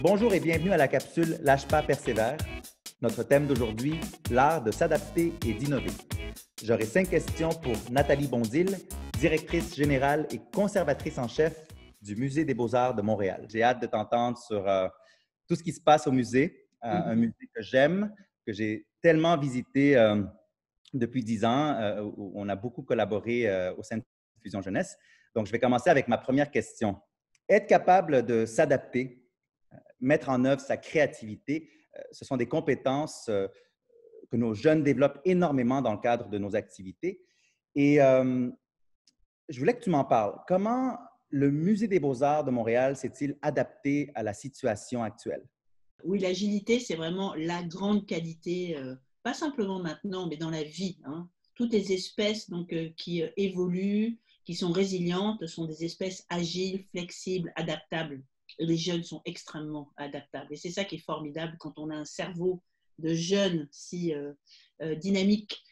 Bonjour et bienvenue à la capsule Lâche pas, persévère. Notre thème d'aujourd'hui, l'art de s'adapter et d'innover. J'aurai 5 questions pour Nathalie Bondil, directrice générale et conservatrice en chef du Musée des Beaux-Arts de Montréal. J'ai hâte de t'entendre sur tout ce qui se passe au musée, un musée que j'aime, que j'ai tellement visité depuis 10 ans, où on a beaucoup collaboré au sein de Fusion Jeunesse. Donc, je vais commencer avec ma première question. Être capable de s'adapter, mettre en œuvre sa créativité, ce sont des compétences que nos jeunes développent énormément dans le cadre de nos activités. Et je voulais que tu m'en parles. Comment le Musée des Beaux-Arts de Montréal s'est-il adapté à la situation actuelle? Oui, l'agilité, c'est vraiment la grande qualité, pas simplement maintenant, mais dans la vie, hein. Toutes les espèces qui évoluent, qui sont résilientes, sont des espèces agiles, flexibles, adaptables. Et les jeunes sont extrêmement adaptables. Et c'est ça qui est formidable quand on a un cerveau de jeunes si dynamique.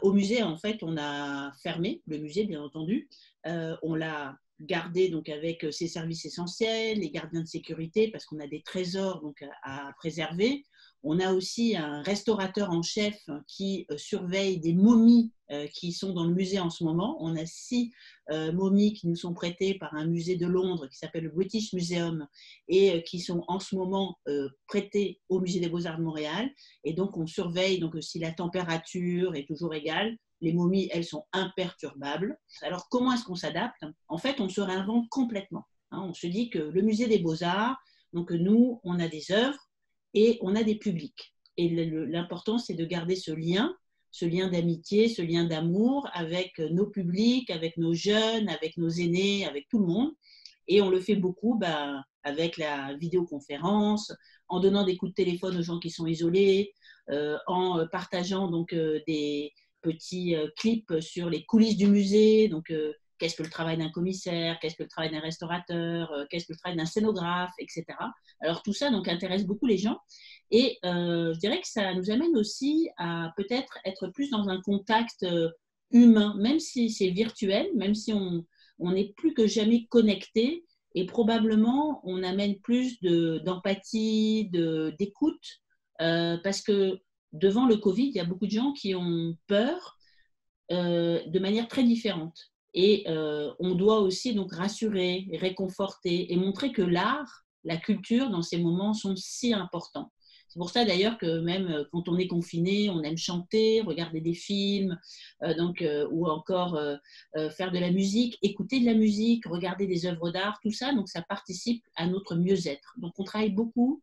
Au musée, en fait, on a fermé le musée, bien entendu. On l'a gardé donc avec ses services essentiels, les gardiens de sécurité, parce qu'on a des trésors donc à préserver. On a aussi un restaurateur en chef qui surveille des momies qui sont dans le musée en ce moment. On a 6 momies qui nous sont prêtées par un musée de Londres qui s'appelle le British Museum et qui sont en ce moment prêtées au musée des Beaux-Arts de Montréal. Et donc, on surveille donc, si la température est toujours égale. Les momies, elles sont imperturbables. Alors, comment est-ce qu'on s'adapte? En fait, on se réinvente complètement. On se dit que le musée des Beaux-Arts, donc nous, on a des œuvres et on a des publics. Et l'important, c'est de garder ce lien d'amitié, ce lien d'amour avec nos publics, avec nos jeunes, avec nos aînés, avec tout le monde. Et on le fait beaucoup avec la vidéoconférence, en donnant des coups de téléphone aux gens qui sont isolés, en partageant des petits clips sur les coulisses du musée. Donc, qu'est-ce que le travail d'un commissaire, qu'est-ce que le travail d'un restaurateur, qu'est-ce que le travail d'un scénographe, etc. Alors, tout ça donc, intéresse beaucoup les gens. Et je dirais que ça nous amène aussi à peut-être être plus dans un contact humain, même si c'est virtuel, même si on est plus que jamais connecté et probablement on amène plus d'empathie, d'écoute parce que devant le Covid, il y a beaucoup de gens qui ont peur de manière très différente. Et on doit aussi donc rassurer, réconforter et montrer que l'art, la culture dans ces moments sont si importants. C'est pour ça d'ailleurs que même quand on est confiné, on aime chanter, regarder des films, ou encore faire de la musique, écouter de la musique, regarder des œuvres d'art, tout ça, donc ça participe à notre mieux-être. Donc on travaille beaucoup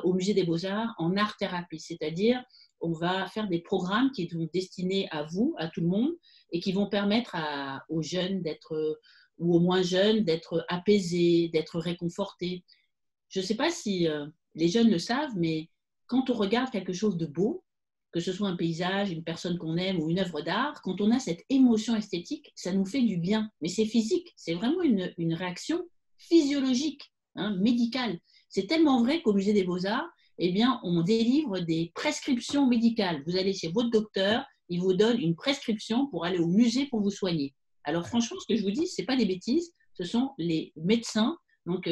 au Musée des Beaux-Arts en art-thérapie, c'est-à-dire on va faire des programmes qui sont destinés à vous, à tout le monde, et qui vont permettre aux jeunes d'être, ou aux moins jeunes, d'être apaisés, d'être réconfortés. Je ne sais pas si les jeunes le savent, mais quand on regarde quelque chose de beau, que ce soit un paysage, une personne qu'on aime ou une œuvre d'art, quand on a cette émotion esthétique, ça nous fait du bien. Mais c'est physique, c'est vraiment une réaction physiologique, médicale. C'est tellement vrai qu'au Musée des Beaux-Arts, eh bien, on délivre des prescriptions médicales. Vous allez chez votre docteur, il vous donne une prescription pour aller au musée pour vous soigner. Alors franchement, ce que je vous dis, ce n'est pas des bêtises, ce sont les médecins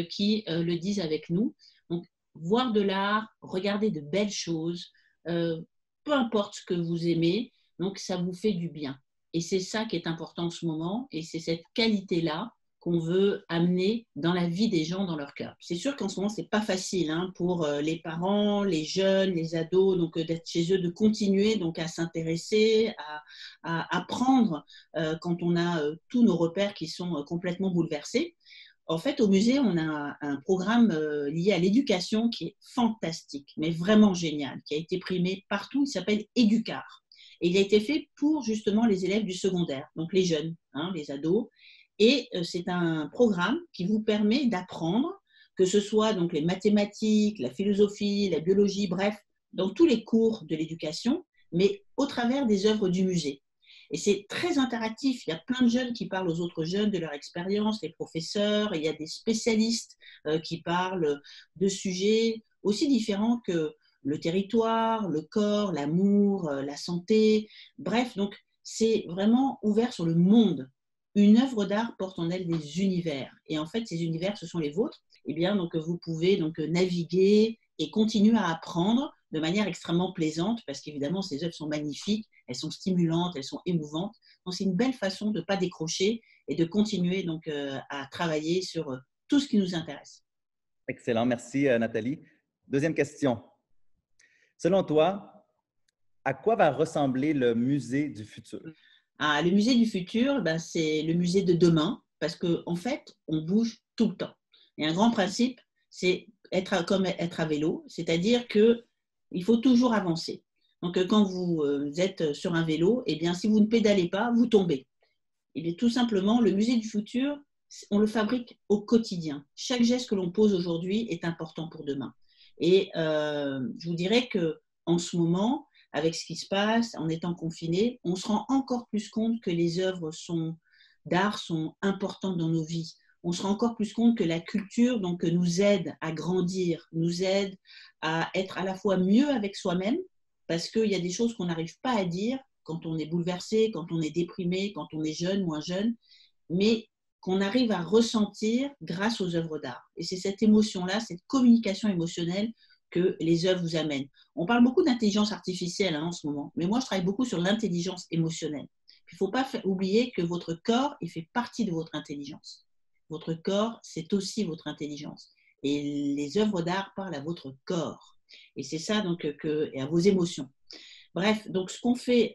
qui le disent avec nous. Donc, voir de l'art, regarder de belles choses, peu importe ce que vous aimez, donc ça vous fait du bien. Et c'est ça qui est important en ce moment, et c'est cette qualité-là qu'on veut amener dans la vie des gens, dans leur cœur. C'est sûr qu'en ce moment, c'est pas facile pour les parents, les jeunes, les ados, donc d'être chez eux, de continuer donc à s'intéresser, à apprendre quand on a tous nos repères qui sont complètement bouleversés. En fait, au musée, on a un programme lié à l'éducation qui est fantastique, mais vraiment génial, qui a été primé partout. Il s'appelle Éducar. Et il a été fait pour justement les élèves du secondaire, donc les jeunes, les ados. Et c'est un programme qui vous permet d'apprendre, que ce soit donc les mathématiques, la philosophie, la biologie, bref, dans tous les cours de l'éducation, mais au travers des œuvres du musée. Et c'est très interactif. Il y a plein de jeunes qui parlent aux autres jeunes de leur expérience, les professeurs, et il y a des spécialistes qui parlent de sujets aussi différents que le territoire, le corps, l'amour, la santé. Bref, donc c'est vraiment ouvert sur le monde. une œuvre d'art porte en elle des univers. Et en fait, ces univers, ce sont les vôtres. Eh bien, donc, vous pouvez donc naviguer et continuer à apprendre de manière extrêmement plaisante, parce qu'évidemment, ces œuvres sont magnifiques, elles sont stimulantes, elles sont émouvantes. Donc, c'est une belle façon de ne pas décrocher et de continuer donc, à travailler sur tout ce qui nous intéresse. Excellent. Merci, Nathalie. Deuxième question. Selon toi, à quoi va ressembler le musée du futur? Ah, le musée du futur, ben, c'est le musée de demain, parce qu'en fait, on bouge tout le temps. Et un grand principe, c'est comme être à vélo, c'est-à-dire qu'il faut toujours avancer. Donc, quand vous êtes sur un vélo, eh bien, si vous ne pédalez pas, vous tombez. Et bien, tout simplement, le musée du futur, on le fabrique au quotidien. Chaque geste que l'on pose aujourd'hui est important pour demain. Et je vous dirais qu'en ce moment, avec ce qui se passe, en étant confiné, on se rend encore plus compte que les œuvres d'art sont importantes dans nos vies. On se rend encore plus compte que la culture donc, nous aide à grandir, nous aide à être à la fois mieux avec soi-même, parce qu'il y a des choses qu'on n'arrive pas à dire quand on est bouleversé, quand on est déprimé, quand on est jeune, moins jeune, mais qu'on arrive à ressentir grâce aux œuvres d'art. Et c'est cette émotion-là, cette communication émotionnelle que les œuvres vous amènent. On parle beaucoup d'intelligence artificielle en ce moment, mais moi je travaille beaucoup sur l'intelligence émotionnelle. Il ne faut pas oublier que votre corps, il fait partie de votre intelligence. Votre corps, c'est aussi votre intelligence. Et les œuvres d'art parlent à votre corps. Et c'est ça donc et à vos émotions. Bref, donc ce qu'on fait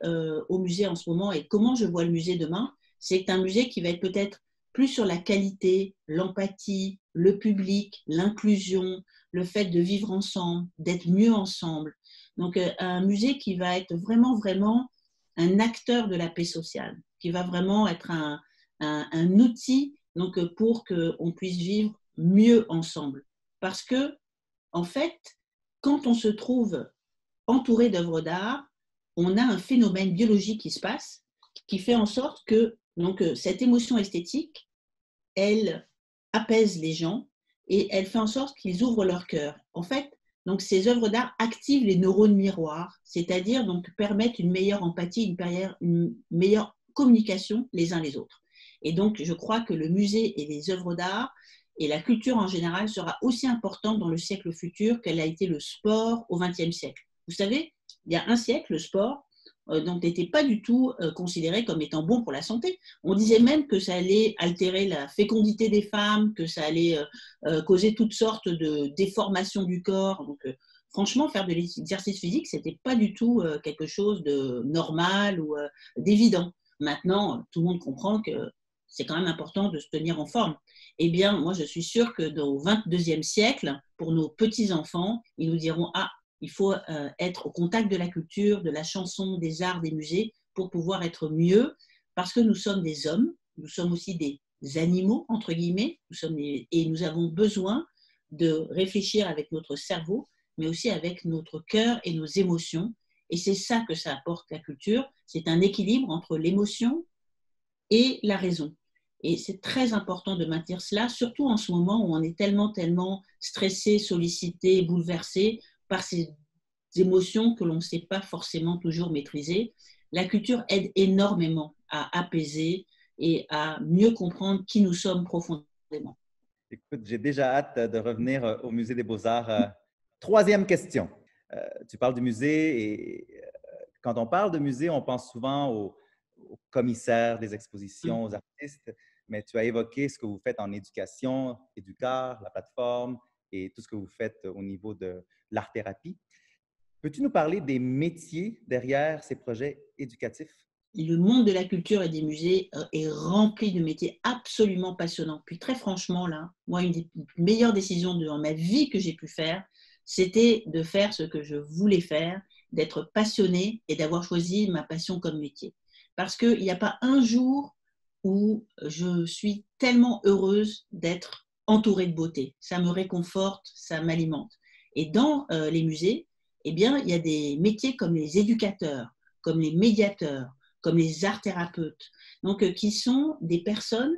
au musée en ce moment et comment je vois le musée demain, c'est un musée qui va être peut-être plus sur la qualité, l'empathie, le public, l'inclusion, le fait de vivre ensemble, d'être mieux ensemble. Donc un musée qui va être vraiment, vraiment un acteur de la paix sociale, qui va vraiment être un outil donc, pour qu'on puisse vivre mieux ensemble. Parce que, en fait, quand on se trouve entouré d'œuvres d'art, on a un phénomène biologique qui se passe, qui fait en sorte que donc, cette émotion esthétique, elle apaise les gens et elle fait en sorte qu'ils ouvrent leur cœur. En fait, donc, ces œuvres d'art activent les neurones miroirs, c'est-à-dire donc, permettent une meilleure empathie, une meilleure communication les uns les autres. Et donc, je crois que le musée et les œuvres d'art et la culture en général sera aussi importante dans le siècle futur qu'elle a été le sport au XXe siècle. Vous savez, il y a un siècle, le sport n'était pas du tout considéré comme étant bon pour la santé. On disait même que ça allait altérer la fécondité des femmes, que ça allait causer toutes sortes de déformations du corps. Donc, franchement, faire de l'exercice physique, ce n'était pas du tout quelque chose de normal ou d'évident. Maintenant, tout le monde comprend que c'est quand même important de se tenir en forme. Eh bien, moi, je suis sûre que au XXIe siècle, pour nos petits-enfants, ils nous diront « Ah, il faut être au contact de la culture, de la chanson, des arts, des musées pour pouvoir être mieux parce que nous sommes des hommes, nous sommes aussi des animaux, entre guillemets, et nous avons besoin de réfléchir avec notre cerveau, mais aussi avec notre cœur et nos émotions. Et c'est ça que ça apporte la culture, c'est un équilibre entre l'émotion et la raison. Et c'est très important de maintenir cela, surtout en ce moment où on est tellement, tellement stressé, sollicité, bouleversé par ces émotions que l'on ne sait pas forcément toujours maîtriser. La culture aide énormément à apaiser et à mieux comprendre qui nous sommes profondément. Écoute, j'ai déjà hâte de revenir au Musée des Beaux-Arts. Troisième question. Tu parles du musée et quand on parle de musée, on pense souvent aux commissaires des expositions, aux artistes, mais tu as évoqué ce que vous faites en éducation, Éducart, la plateforme et tout ce que vous faites au niveau de l'art-thérapie. Peux-tu nous parler des métiers derrière ces projets éducatifs? Le monde de la culture et des musées est rempli de métiers absolument passionnants. Puis très franchement, là, moi, une des meilleures décisions dans ma vie que j'ai pu faire, c'était de faire ce que je voulais faire, d'être passionnée et d'avoir choisi ma passion comme métier. Parce qu'il n'y a pas un jour où je suis tellement heureuse d'être entourée de beauté. Ça me réconforte, ça m'alimente. Et dans les musées, eh bien, il y a des métiers comme les éducateurs, comme les médiateurs, comme les art-thérapeutes, donc qui sont des personnes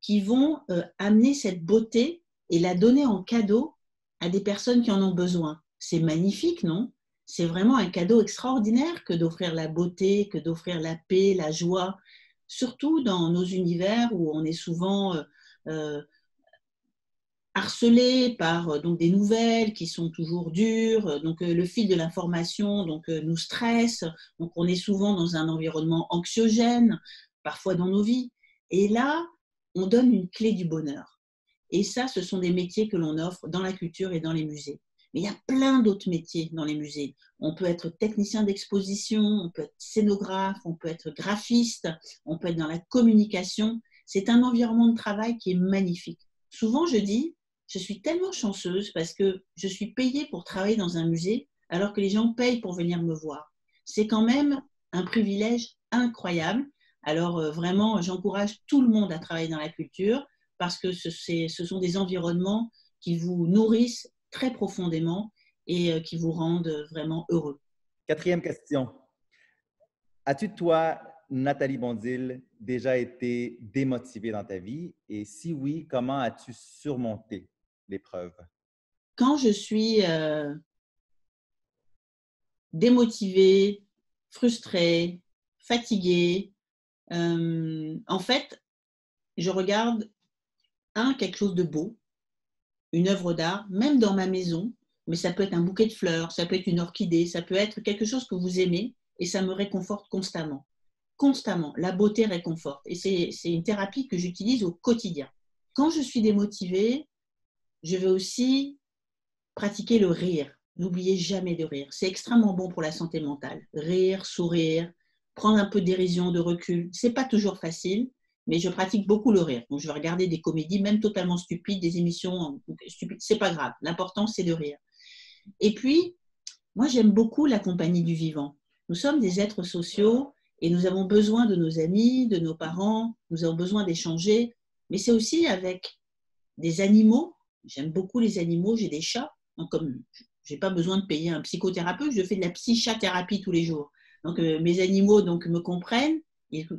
qui vont amener cette beauté et la donner en cadeau à des personnes qui en ont besoin. C'est magnifique, non? C'est vraiment un cadeau extraordinaire que d'offrir la beauté, que d'offrir la paix, la joie. surtout dans nos univers où on est souvent harcelé par donc des nouvelles qui sont toujours dures, donc le fil de l'information donc nous stresse, donc on est souvent dans un environnement anxiogène, parfois dans nos vies. Et là, on donne une clé du bonheur. Et ça, ce sont des métiers que l'on offre dans la culture et dans les musées. Mais il y a plein d'autres métiers dans les musées. On peut être technicien d'exposition, on peut être scénographe, on peut être graphiste, on peut être dans la communication. C'est un environnement de travail qui est magnifique. Souvent, je dis, je suis tellement chanceuse parce que je suis payée pour travailler dans un musée alors que les gens payent pour venir me voir. C'est quand même un privilège incroyable. Alors vraiment, j'encourage tout le monde à travailler dans la culture parce que ce sont des environnements qui vous nourrissent très profondément et qui vous rendent vraiment heureux. 4e question. As-tu, toi, Nathalie Bondil, déjà été démotivée dans ta vie? Et si oui, comment as-tu surmonté l'épreuve? Quand je suis démotivée, frustrée, fatiguée, en fait, je regarde quelque chose de beau, une œuvre d'art, même dans ma maison, mais ça peut être un bouquet de fleurs, ça peut être une orchidée, ça peut être quelque chose que vous aimez et ça me réconforte constamment. Constamment, la beauté réconforte et c'est une thérapie que j'utilise au quotidien. Quand je suis démotivée, je vais aussi pratiquer le rire. N'oubliez jamais de rire. C'est extrêmement bon pour la santé mentale. Rire, sourire, prendre un peu de dérision, de recul. C'est pas toujours facile, mais je pratique beaucoup le rire. Donc, je vais regarder des comédies, même totalement stupides, des émissions stupides. C'est pas grave. L'important, c'est de rire. Et puis, moi, j'aime beaucoup la compagnie du vivant. Nous sommes des êtres sociaux et nous avons besoin de nos amis, de nos parents. Nous avons besoin d'échanger. Mais c'est aussi avec des animaux. J'aime beaucoup les animaux. J'ai des chats. Donc, comme je n'ai pas besoin de payer un psychothérapeute, je fais de la psychathérapie tous les jours. Donc, mes animaux donc, me comprennent,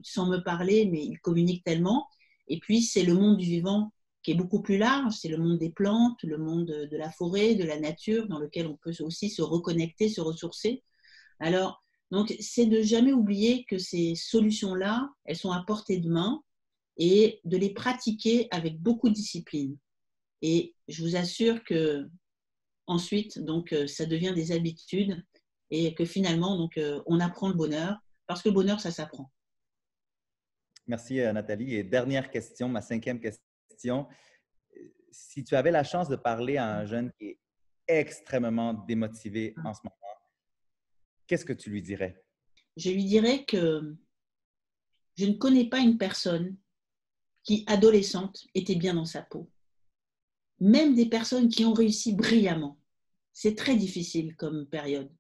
sans me parler, mais ils communiquent tellement. Et puis, c'est le monde du vivant qui est beaucoup plus large. C'est le monde des plantes, le monde de la forêt, de la nature, dans lequel on peut aussi se reconnecter, se ressourcer. Alors, donc, c'est de jamais oublier que ces solutions-là, elles sont à portée de main et de les pratiquer avec beaucoup de discipline. Et je vous assure que ensuite, donc, ça devient des habitudes et que finalement, donc, on apprend le bonheur parce que le bonheur, ça s'apprend. Merci, Nathalie. Et dernière question, ma 5e question. Si tu avais la chance de parler à un jeune qui est extrêmement démotivé en ce moment, qu'est-ce que tu lui dirais? Je lui dirais que je ne connais pas une personne qui, adolescente, était bien dans sa peau. Même des personnes qui ont réussi brillamment. C'est très difficile comme période.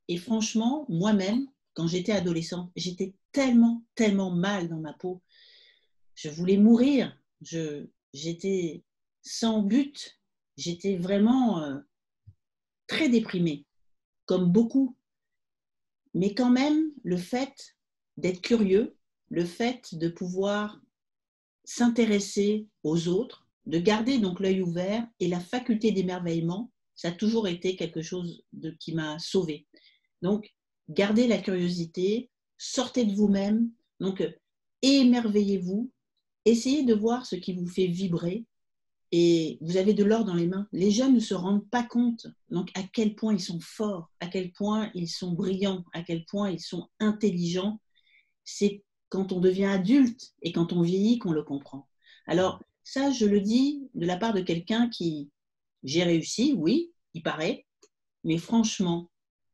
Et franchement, moi-même, quand j'étais adolescente, j'étais tellement, tellement mal dans ma peau. Je voulais mourir. J'étais sans but. J'étais vraiment très déprimée, comme beaucoup. Mais quand même, le fait d'être curieux, le fait de pouvoir s'intéresser aux autres, de garder donc l'œil ouvert et la faculté d'émerveillement, ça a toujours été quelque chose qui m'a sauvée. Donc, gardez la curiosité, sortez de vous-même, donc émerveillez-vous, essayez de voir ce qui vous fait vibrer et vous avez de l'or dans les mains. Les jeunes ne se rendent pas compte donc, à quel point ils sont forts, à quel point ils sont brillants, à quel point ils sont intelligents. C'est quand on devient adulte et quand on vieillit qu'on le comprend. Alors, ça, je le dis de la part de quelqu'un qui, j'ai réussi, oui, il paraît, mais franchement,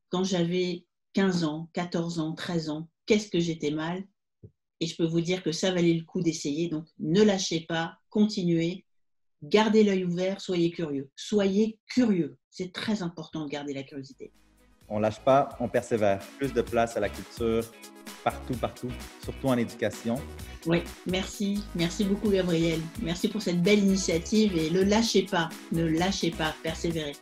quand j'avais 15 ans, 14 ans, 13 ans, qu'est-ce que j'étais mal? Et je peux vous dire que ça valait le coup d'essayer. Donc, ne lâchez pas, continuez, gardez l'œil ouvert, soyez curieux. Soyez curieux. C'est très important de garder la curiosité. On ne lâche pas, on persévère. Plus de place à la culture, partout, partout, surtout en éducation. Oui, merci. Merci beaucoup, Gabriel. Merci pour cette belle initiative et ne lâchez pas, persévérez.